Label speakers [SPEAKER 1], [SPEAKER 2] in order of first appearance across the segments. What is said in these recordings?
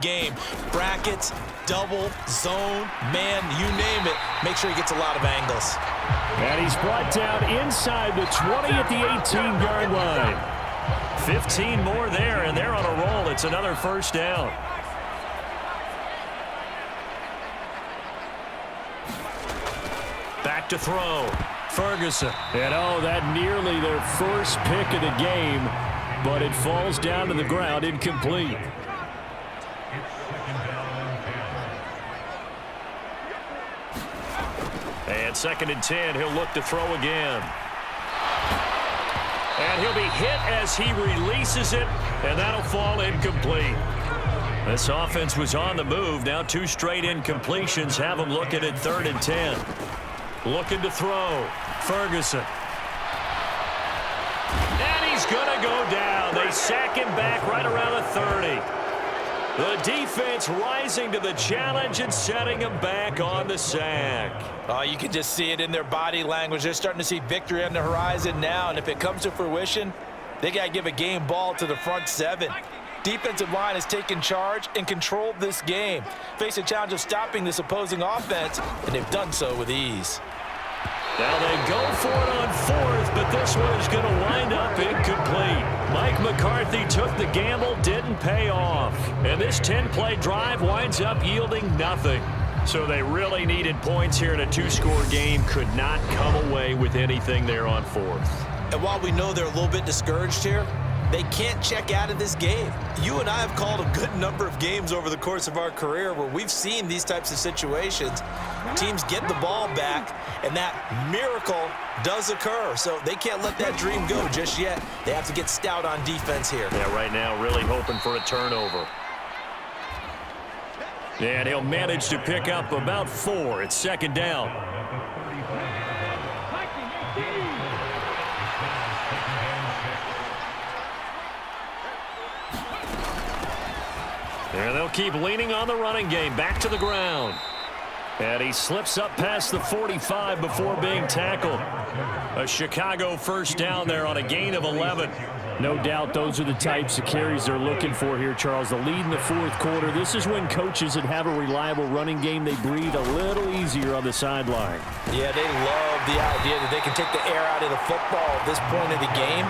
[SPEAKER 1] game. Brackets, double, zone, man, you name it. Make sure he gets a lot of angles.
[SPEAKER 2] And he's brought down inside the 20 at the 18-yard line. 15 more there, and they're on a roll. It's another first down. Back to throw. Ferguson. And that nearly their first pick of the game, but it falls down to the ground, incomplete. And 2nd and 10, he'll look to throw again. And he'll be hit as he releases it, and that'll fall incomplete. This offense was on the move. Now 2 straight incompletions have them looking at 3rd and 10. Looking to throw. Ferguson. And he's going to go down. They sack him back right around the 30. The defense rising to the challenge and setting him back on the sack.
[SPEAKER 1] Oh, you can just see it in their body language. They're starting to see victory on the horizon now, and if it comes to fruition, they got to give a game ball to the front 7. Defensive line has taken charge and controlled this game. Face a challenge of stopping this opposing offense, and they've done so with ease.
[SPEAKER 2] Now they go for it on 4th, but this one is going to wind up incomplete. Mike McCarthy took the gamble, didn't pay off. And this 10-play drive winds up yielding nothing. So they really needed points here in a 2-score game. Could not come away with anything there on 4th.
[SPEAKER 1] And while we know they're a little bit discouraged here, they can't check out of this game. You and I have called a good number of games over the course of our career where we've seen these types of situations. Teams get the ball back, and that miracle does occur. So they can't let that dream go just yet. They have to get stout on defense here.
[SPEAKER 2] Yeah, right now really hoping for a turnover. And he'll manage to pick up about 4. It's 2nd down. And they'll keep leaning on the running game. Back to the ground. And he slips up past the 45 before being tackled. A Chicago first down there on a gain of 11. No doubt those are the types of carries they're looking for here, Charles. The lead in the 4th quarter. This is when coaches that have a reliable running game, they breathe a little easier on the sideline.
[SPEAKER 1] Yeah, they love the idea that they can take the air out of the football at this point of the game.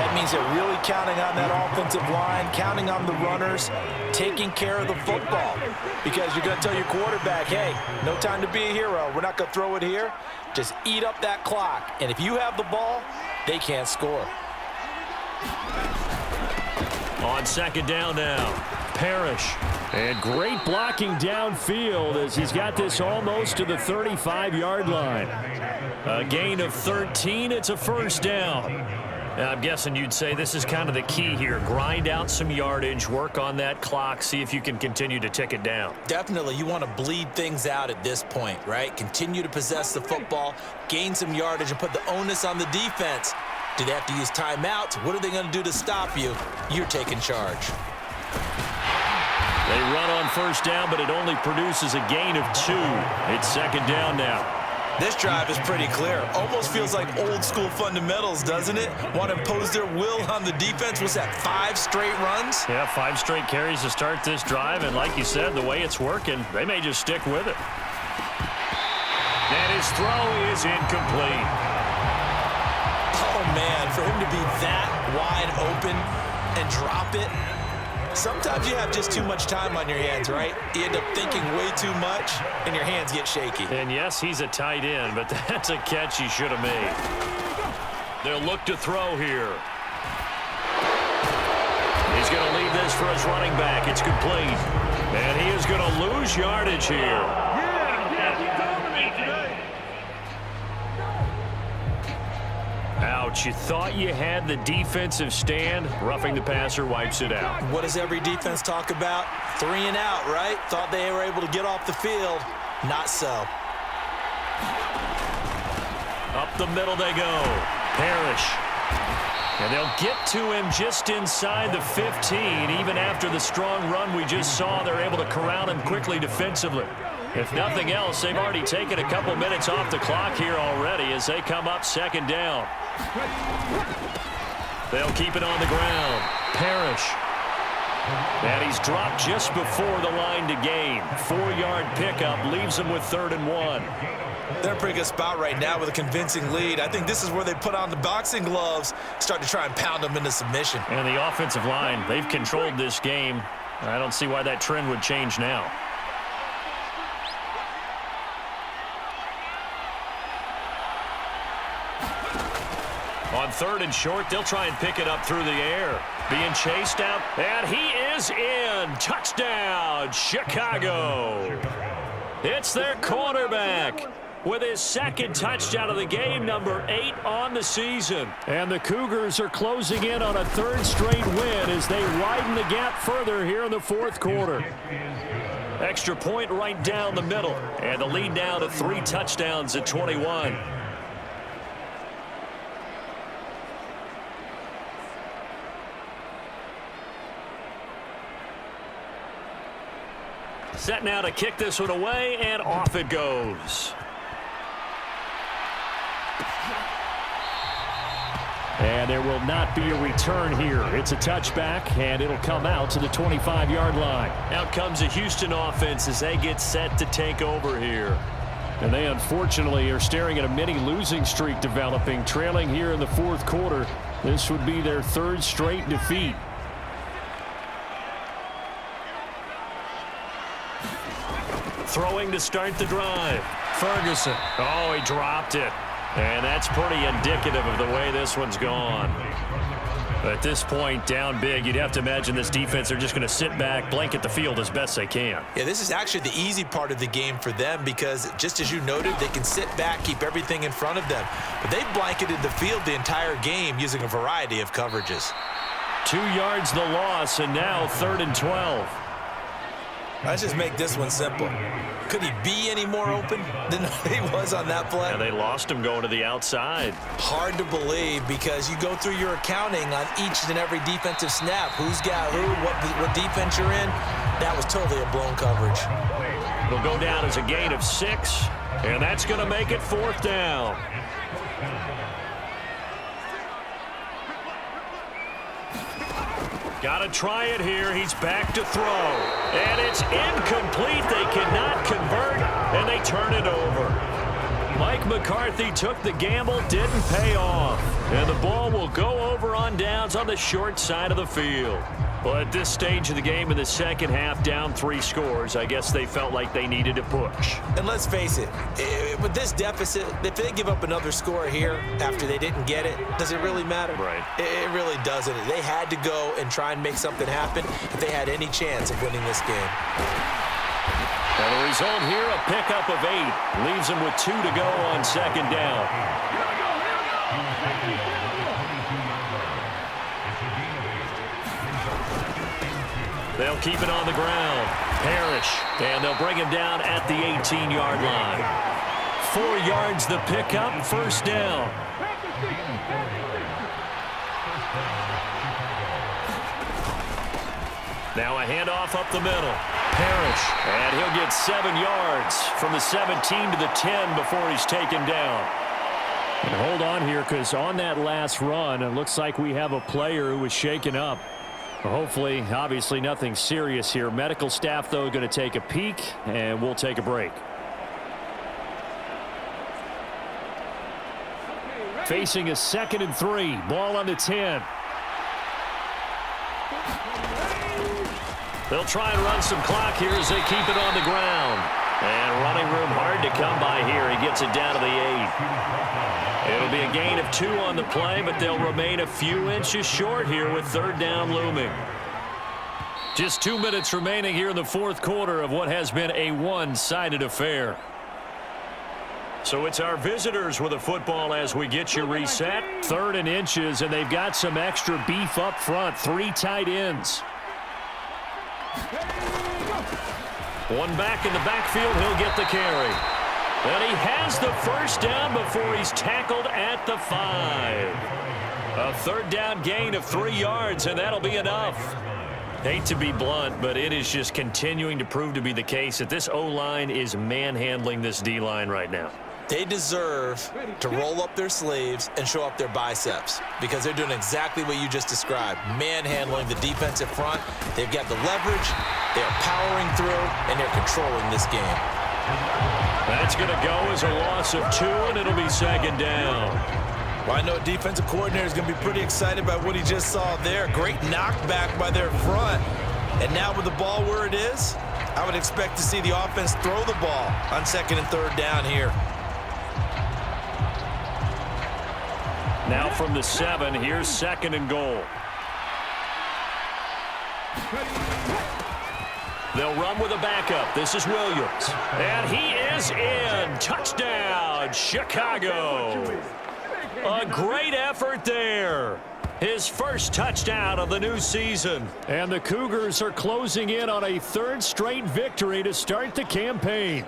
[SPEAKER 1] That means they're really counting on that offensive line, counting on the runners, taking care of the football. Because you're going to tell your quarterback, hey, no time to be a hero. We're not going to throw it here. Just eat up that clock. And if you have the ball, they can't score.
[SPEAKER 2] On 2nd down now, Parrish. And great blocking downfield as he's got this almost to the 35-yard line. A gain of 13. It's a first down. I'm guessing you'd say this is kind of the key here. Grind out some yardage, work on that clock, see if you can continue to tick it down.
[SPEAKER 1] Definitely. You want to bleed things out at this point, right? Continue to possess the football, gain some yardage, and put the onus on the defense. Do they have to use timeouts? What are they going to do to stop you? You're taking charge.
[SPEAKER 2] They run on first down, but it only produces a gain of 2. It's 2nd down now.
[SPEAKER 1] This drive is pretty clear. Almost feels like old school fundamentals, doesn't it? Want to impose their will on the defense. What's that, 5 straight runs?
[SPEAKER 2] Yeah, 5 straight carries to start this drive. And like you said, the way it's working, they may just stick with it. And his throw is incomplete.
[SPEAKER 1] Oh, man, for him to be that wide open and drop it. Sometimes you have just too much time on your hands, right? You end up thinking way too much, and your hands get shaky.
[SPEAKER 2] And yes, he's a tight end, but that's a catch he should have made. They'll look to throw here. He's going to leave this for his running back. It's complete. And he is going to lose yardage here. Ouch, you thought you had the defensive stand. Roughing the passer wipes it out.
[SPEAKER 1] What does every defense talk about? 3 and out, right? Thought they were able to get off the field. Not so.
[SPEAKER 2] Up the middle they go. Parrish. And they'll get to him just inside the 15. Even after the strong run we just saw, they're able to corral him quickly defensively. If nothing else, they've already taken a couple minutes off the clock here already as they come up 2nd down. They'll keep it on the ground. Parrish. And he's dropped just before the line to gain. 4-yard pickup leaves him with 3rd and 1.
[SPEAKER 1] They're in a pretty good spot right now with a convincing lead. I think this is where they put on the boxing gloves, start to try and pound them into submission.
[SPEAKER 2] And the offensive line, they've controlled this game. I don't see why that trend would change now. On 3rd and short, they'll try and pick it up through the air. Being chased out, and he is in. Touchdown, Chicago. It's their quarterback with his 2nd touchdown of the game, number 8 on the season. And the Cougars are closing in on a 3rd straight win as they widen the gap further here in the 4th quarter. Extra point right down the middle, and the lead now to 3 touchdowns at 21. Set now to kick this one away, and off it goes. And there will not be a return here. It's a touchback, and it'll come out to the 25-yard line. Out comes the Houston offense as they get set to take over here. And they unfortunately are staring at a mini losing streak developing, trailing here in the 4th quarter. This would be their 3rd straight defeat. Throwing to start the drive. Ferguson. Oh, he dropped it. And that's pretty indicative of the way this one's gone. At this point, down big, you'd have to imagine this defense are just going to sit back, blanket the field as best they can.
[SPEAKER 1] Yeah, this is actually the easy part of the game for them because, just as you noted, they can sit back, keep everything in front of them. But they've blanketed the field the entire game using a variety of coverages.
[SPEAKER 2] 2 yards the loss, and now 3rd and 12.
[SPEAKER 1] Let's just make this one simple. Could he be any more open than he was on that play?
[SPEAKER 2] And they lost him going to the outside.
[SPEAKER 1] Hard to believe because you go through your accounting on each and every defensive snap. Who's got who, what defense you're in. That was totally a blown coverage.
[SPEAKER 2] It'll go down as a gain of 6, and that's going to make it 4th down. Got to try it here. He's back to throw. And it's incomplete. They cannot convert, and they turn it over. Mike McCarthy took the gamble, didn't pay off. And the ball will go over on downs on the short side of the field. Well, at this stage of the game in the 2nd half, down 3 scores, I guess they felt like they needed to push.
[SPEAKER 1] And let's face it, with this deficit, if they give up another score here after they didn't get it, does it really matter?
[SPEAKER 2] Right.
[SPEAKER 1] It really doesn't. They had to go and try and make something happen if they had any chance of winning this game.
[SPEAKER 2] And the result here, a pickup of 8. Leaves them with 2 to go on 2nd down. They'll keep it on the ground. Parrish. And they'll bring him down at the 18-yard line. 4 yards the pickup, 1st down. Now a handoff up the middle. Parrish. And he'll get 7 yards from the 17 to the 10 before he's taken down. And hold on here, because on that last run, it looks like we have a player who was shaken up. Hopefully, obviously nothing serious here. Medical staff, though, going to take a peek, and we'll take a break. Facing a 2nd and 3. Ball on the 10. They'll try and run some clock here as they keep it on the ground. And running room hard to come by here. He gets it down to the 8. It'll be a gain of 2 on the play, but they'll remain a few inches short here with 3rd down looming. Just 2 minutes remaining here in the 4th quarter of what has been a one-sided affair. So it's our visitors with the football as we get you reset. 3rd and inches, and they've got some extra beef up front. 3 tight ends. One back in the backfield, he'll get the carry. And he has the 1st down before he's tackled at the 5. A 3rd down gain of 3 yards, and that'll be enough. Hate to be blunt, but it is just continuing to prove to be the case that this O-line is manhandling this D-line right now.
[SPEAKER 1] They deserve to roll up their sleeves and show up their biceps because they're doing exactly what you just described, manhandling the defensive front. They've got the leverage, they're powering through, and they're controlling this game.
[SPEAKER 2] That's going to go as a loss of 2, and it'll be second down.
[SPEAKER 1] Well, I know a defensive coordinator is going to be pretty excited by what he just saw there. Great knockback by their front. And now with the ball where it is, I would expect to see the offense throw the ball on 2nd and 3rd down here.
[SPEAKER 2] Now from the 7, here's 2nd and goal. They'll run with a backup. This is Williams. And he is in. Touchdown, Chicago. A great effort there. His first touchdown of the new season. And the Cougars are closing in on a 3rd straight victory to start the campaign.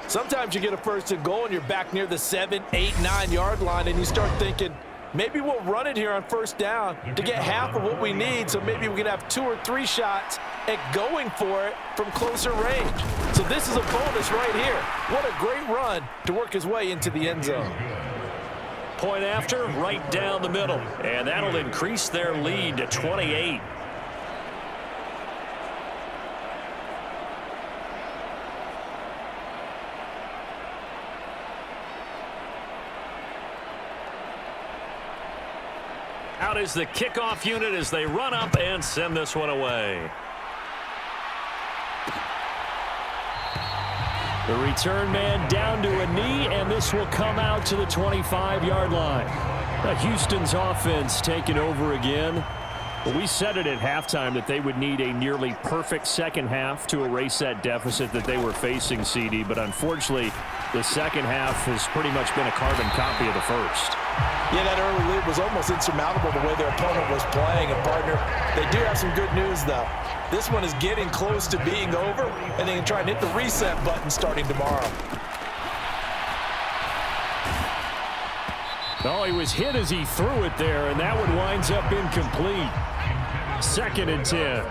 [SPEAKER 1] Sometimes you get a 1st and goal and you're back near the 7, 8, 9-yard line and you start thinking, maybe we'll run it here on 1st down to get half of what we need, so maybe we can have 2 or 3 shots at going for it from closer range. So this is a bonus right here. What a great run to work his way into the end zone.
[SPEAKER 2] Point after, right down the middle. And that'll increase their lead to 28. Out is the kickoff unit as they run up and send this one away. The return man down to a knee, and this will come out to the 25-yard line. Houston's offense taking over again. Well, we said it at halftime that they would need a nearly perfect second half to erase that deficit that they were facing, CD. But unfortunately, the second half has pretty much been a carbon copy of the first.
[SPEAKER 1] Yeah, that early lead was almost insurmountable the way their opponent was playing. And, partner, they do have some good news, though. This one is getting close to being over, and they can try and hit the reset button starting tomorrow.
[SPEAKER 2] Oh, he was hit as he threw it there, and that one winds up incomplete. 2nd and 10.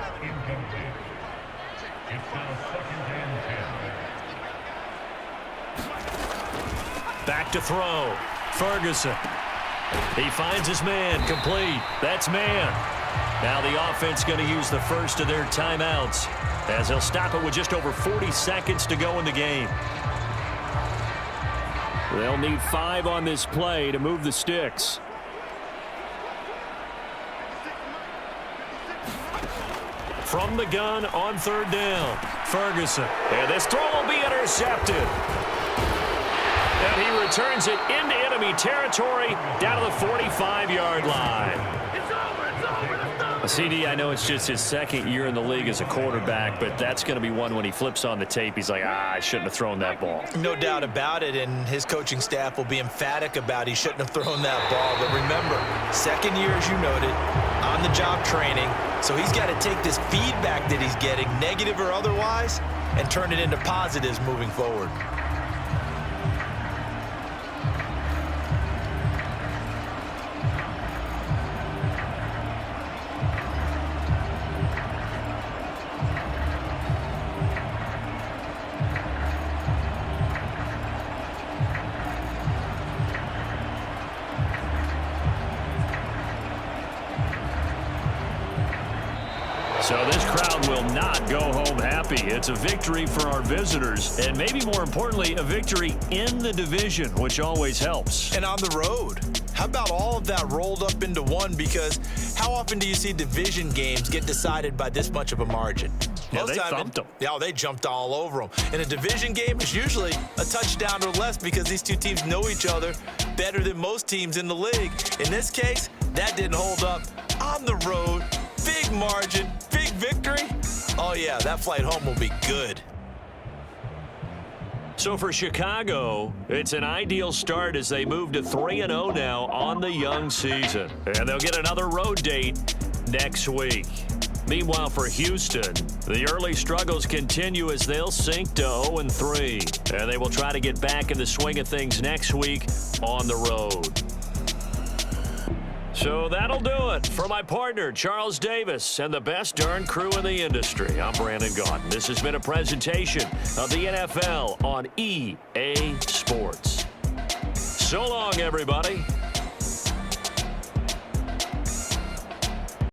[SPEAKER 2] Back to throw. Ferguson. He finds his man, complete. That's man. Now the offense going to use the first of their timeouts as they'll stop it with just over 40 seconds to go in the game. They'll need 5 on this play to move the sticks. From the gun on 3rd down, Ferguson. And this throw will be intercepted. And he returns it into enemy territory down to the 45-yard line. CD, I know it's just his 2nd year in the league as a quarterback, but that's going to be one when he flips on the tape. He's like, I shouldn't have thrown that ball.
[SPEAKER 1] No doubt about it, and his coaching staff will be emphatic about he shouldn't have thrown that ball. But remember, 2nd year, as you noted, on-the-job training, so he's got to take this feedback that he's getting, negative or otherwise, and turn it into positives moving forward.
[SPEAKER 2] So this crowd will not go home happy. It's a victory for our visitors, and maybe more importantly, a victory in the division, which always helps.
[SPEAKER 1] And on the road. How about all of that rolled up into one? Because how often do you see division games get decided by this much of a margin?
[SPEAKER 2] Yeah, they thumped them.
[SPEAKER 1] Yeah, they jumped all over them. In a division game, it's usually a touchdown or less because these two teams know each other better than most teams in the league. In this case, that didn't hold up. On the road, big margin, big victory. Oh, yeah, that flight home will be good.
[SPEAKER 2] So for Chicago, it's an ideal start as they move to 3-0 now on the young season. And they'll get another road date next week. Meanwhile, for Houston, the early struggles continue as they'll sink to 0-3. And they will try to get back in the swing of things next week on the road. So that'll do it for my partner, Charles Davis, and the best darn crew in the industry. I'm Brandon Gaudin. This has been a presentation of the NFL on EA Sports. So long, everybody.